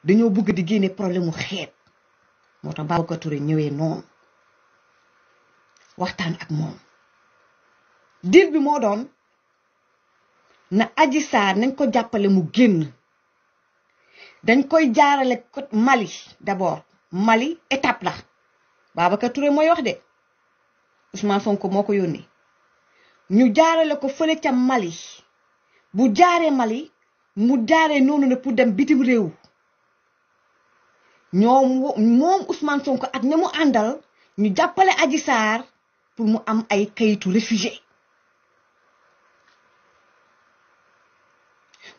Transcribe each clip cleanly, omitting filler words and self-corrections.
dañoo bëgg di génne problème mu xeet moo tax Babacar Touré ñëwee noonu waxtaan ak moom deal bi moo doon na Adji Sarr nañ ko jàppale mu génn dañ koy jaarale côté Mali d'abord Mali étape la Babacar Touré mooy wax de Ousmane Sonko moo ko yónni ñu jaarale ko fële ca Mali bu jaaree Mali mu jaaree noonu ne pour dem bitim réew moom Ousmane Sonko ak ña mu àndal ñu jàppale Adji Sarr pour mu am ay kayitu réfugié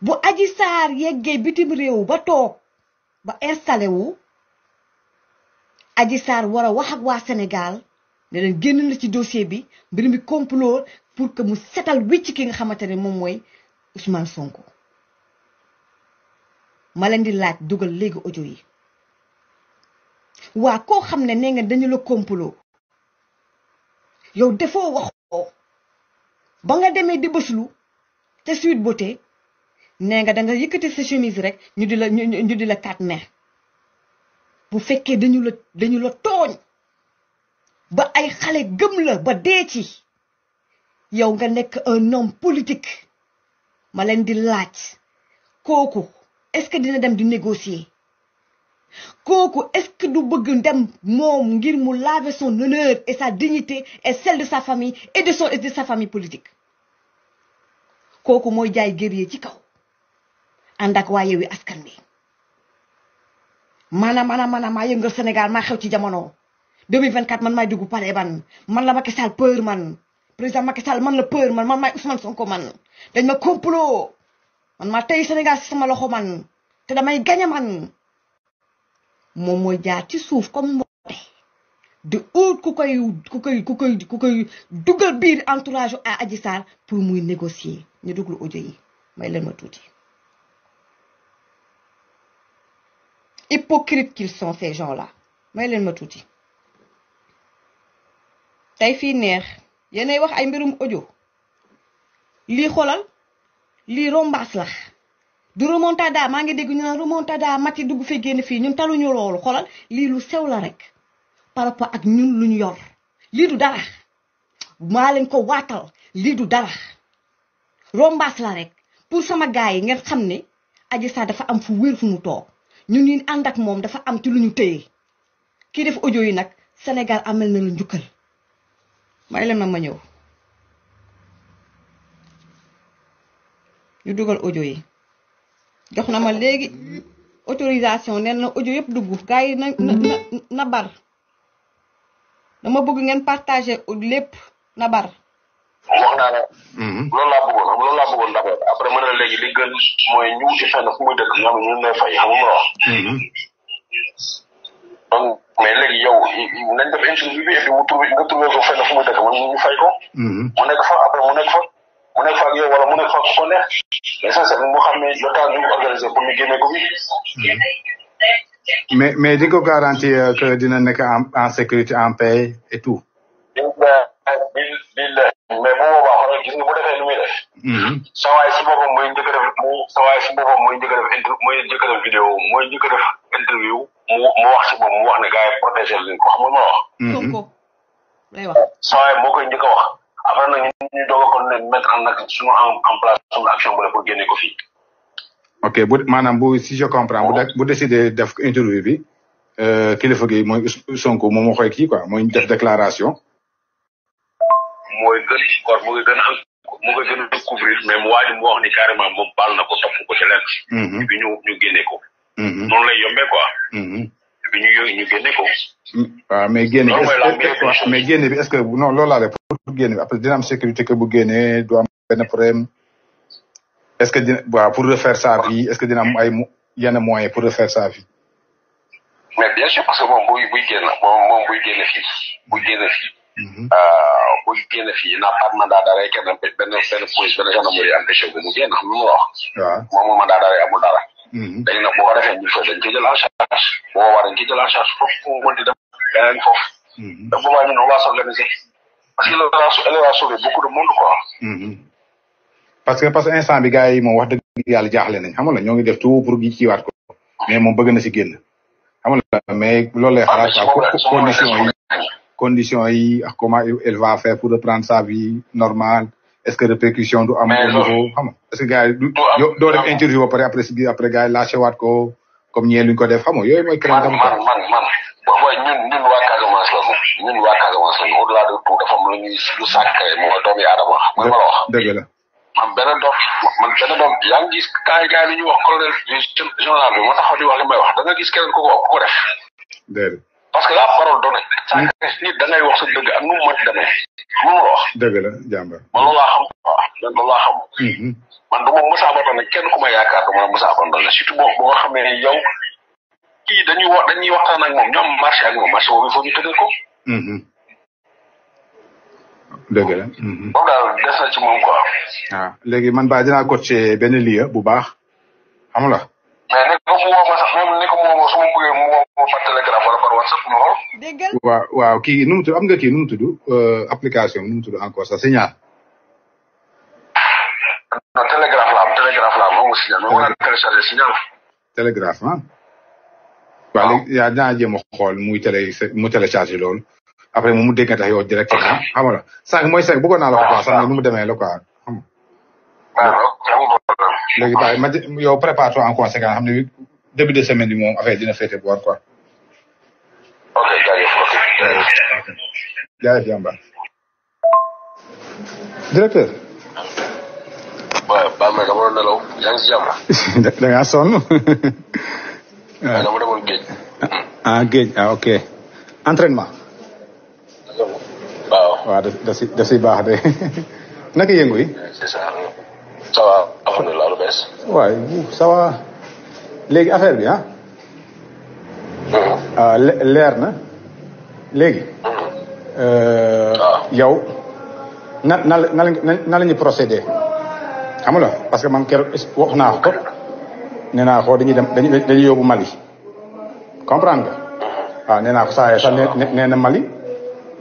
bu Adji Sarr yeggee bitim réew ba toog ba installé wu Adji Sarr war a wax ak waa Sénégal ne leen génn na ci dossier bi mbir mi complot pour que mu setal wicc ki nga xamante ne moom mooy Ousmane Sonko ma leen di laaj dugal léegi audio yi waa koo xam ne nee nga dañu la complot yow defoo waxoo ba nga demee di bëslu te Sweet Beauté nee nga da nga yëkkati sa chemise rek ñu di la 4 mai bu fekkee dañu la tooñ ba ay xale gëm la ba dee ci yow nga nekk un homme politique ma leen di laaj kooku est-ce que dina dem di négocier kooku est-ce que du bëgg dem moom ngir mu laver son honneur et sa dignité et celle de sa famille et de sa famille politique kooku mooy jaay guerrier ci kaw ànd ak waa Yewwi Askan Wi maanaam maa yëngal Sénégal maa xew ci jamono 2024 man maay dugg palais man la Macky Sall peur man président Macky Sall man la peur man maay Ousmane Sonko man dañ ma complot man maa tey Sénégal ci sama loxo man te damay gañe man moom mooy jaar ci suuf comme mboote de ut ku koy dugal biir entourage à Adji Sarr pour muy négocier ñu duglu audio yi may leen ma tuuti. Hypocrites qu'ils sont ces gens-là may leen ma tuuti tey fii neex yéenay wax ay mbirum audio lii xoolal lii rombaas la du remontada maa ngi dégg ñu naan remontada mati dugg fi génn fii ñun taluñu loolu xoolal lii lu sew la rek par rapport ak ñun lu ñu yor lii du dara maa leen ko waatal lii du dara rombaas la rek pour sama gars yi ngeen xam ne Adji Sarr dafa am fu wér fu mu toog ñun ñi ànd ak moom dafa am ci lu ñu téye kii def audio yi nag Sénégal amel na lu njukkal may leen ma ñëw ñu dugal audio yi jox na ma léegi autorisation neen na audio yëpp dugg gars yi na bar dama bëgg ngeen partager lépp na bar wax naa ne loolu laa bëggoon d'abord après mën na léegi li gën mooy ñu wuti fenn fu muy dëkk ñoom ñu lay fay xam nga wax donc mais léegi yow nañ def interview bi et puis nga trouvé ko fenn fu muy dëkk man ñu fay ko mu nekk fa après mu nekk fa ak yow wala mu nekk fa ko neex mais ça c'est mu xam ne le temps ñu organiser pour ñu génne ko fi mais di ko garantir que dina nekk en sécurité en paix et tout mais bu boobaa xoolal gis nga bu defee lu muy def. sa waay si boppam mooy njëkk a def mooy njëkk a def vidéo mooy njëkk a def interview mu wax si moom mu wax ne gars yi protégé leen ko xam nga ma wax. Sonko lay wax. sa waay moo koy njëkk a wax après nag ñu doog a kon ne mettre en place suñu action bu pour génne ko fii. ok maanaam si je comprends bu décidé def interview bi kilifa gi mooy Sonko moom moo koy kii quoi mooy def déclaration. mooy gën a couvrir mais mu waaj mu wax ni carrément moom baal na ko topp ko ci lenn. et puis ñu génne ko. noonu lay yombee quoi. et puis ñu génne ko. waaw mais génne bi est-ce que non loolu laa pour génne bi après dina am sécurité que bu génnee du am benn problème est-ce que dina waaw pour refaire sa vie est-ce que dina am ay yenn moyens pour refaire sa vie. mais bien sûr parce que moom buy génn fii. buy génn fii n'a pas mandat d'arrêt kenn benn police benn gendarmerie empêché ko mu génn xam nga mu wax. waaw moom mandat d'arrêt amul dara. léegi nag boo ko defee ñu fa dañ koy jël en charge boo war dañ koy jël en charge foofu mu mën di dem beneen foofu. donc boobaa ñun on va s'organiser parce que elle va sauver beaucoup de monde quoi. parce que instant bi gars yi moom wax dëgg yàlla jaaxle nañ xam nga ñoo ngi def tout pour gi ciwaat ko mais moom bëgg na si génn xam nga mais loolu lay xalaat conditions yi ak comment elle va faire pour reprendre sa vie normale est-ce que répercussion du am au niveau xam nga est-ce que gars yi doo def interview ba pare après gars yi lâché waat ko comme ñee luñ ko def xam nga yooyu mooy crainte man booy ñun waa Casamance la ñun waa Casamance la au-delà de tout dafa am lu ñuy lu sàkkee mooy doomi aadama mooy ma la wax dëgg la man benn doom yaa ngi gis gars yi ñuy wax colonel général bi moo taxaw di wax li may wax da nga gis keneen ku ko def déedéet parce que la parole donnée nit da ngay wax sa dëgg ak nu mu mën demee lu mu la wax dëgg la jàmbar man loolu laa xam loolu laa xam man du ma mës a abandonné kenn ku ma yaakaar du ma mës a abandonné surtout boo nga xam ne yow kii dañuy waxtaan ak moom ñoom marché ak moom marché boobu il faut ñu tëggal ko dëgg la boobu daal des na ci moom quoi waaw léegi man ba dinaa coaché benn lieu bu baax xam nga mais ne ko mu woo ma sax même ne ko mu woo ma su ma bëggee mu woo ma par télégraphe wala par WhatsApp mu xool déggal waaw kii nu mu tudd am nga kii nu mu tudd application nu mu tudd encore ça signal non télégraphe la am moom signal mais mën naa télécharger signal télégraphe waaw léegi yaa dinaa jéem a xool mu télécharger loolu après mu dégg nga tax yow directement xam nga sànq mooy sànq bëggoon naa la ko quoi sànq nu mu demee la quoi xam léegi bàyyi ma yow prépare-toi en conséquence xam ne début de semaine bi moom affaire dina féete boor quoi. ok jaajëf jaajëf Yamba. directeur. waaw Ba ma dama doon nelaw yaa ngi si jàmm. da ngaa sonn. waaw dama demoon géej. géej ok entraînement. waaw da si baax de naka yëngu yi. c'est ça. ça va alhamdulilah lu bees. waaye ça va léegi affaire bi leer na léegi. yow na la ñu procédé xam nga parce que man keroog wax naa ko nee naa ko dañuy yóbbu Mali comprendre nga. waaw nee naa ko saa yee sax nee na Mali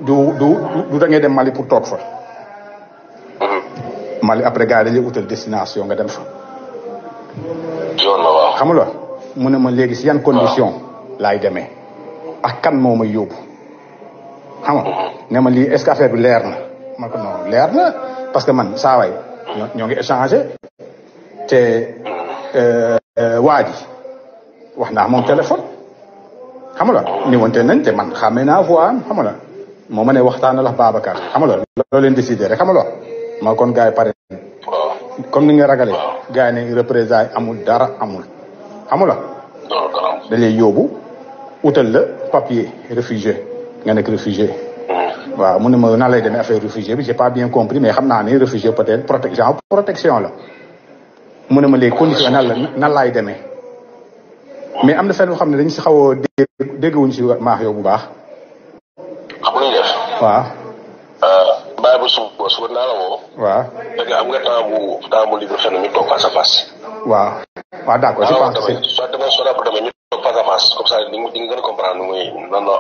du da ngay dem Mali pour toog fa. Mali après gars yi dañuy utal destination nga dem fa. yoon la waaw. xam nga mu ne ma léegi si yan condition laay demee ak kan moo may yóbbu xam nga ne ma lii est-ce que affaire bi leer na ma ko non leer na parce que man saa waay ñoo ngi échangé te waa ji wax naa moom téléphone xam nga ni wante nañ te man xàmmee naa voix am xam nga moo ma ne waxtaan la Babacar xam nga loolu leen décidé rek xam nga ma kon gars yi pare comme ni nga ragale gars yi ne représailles amul dara amul xam nga da lay yóbbu utal la papier réfugié nga nekk réfugié waaw mu ne ma nan lay demee affaire réfugié bi j'ai pas bien compris mais xam naa ne réfugié peut-être protection la mu ne ma les conditions nan laay demee mais am na fenn boo xam ne dañ si xaw a déggawuñ si maax yow bu baax xam nga def waaw bàyyi ba suba naa la woo. waaw. dëgg am nga temps bu libre xëy na ñu toog face à face. waaw d'accord je pense que soit demain soit après-demain ñu toog face à face comme ça di nga gën a comprendre nu muy nan la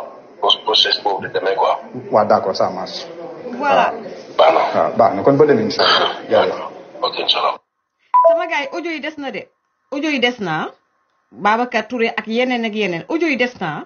processus boobu di demee quoi. waaw d'accord ça marche. voilà. baax na kon ba demee incha allah. jaajëf. ok incha allah. sama gars yi audio yi des na de. audio yi des na Babacar Touré ak yeneen audio yi des na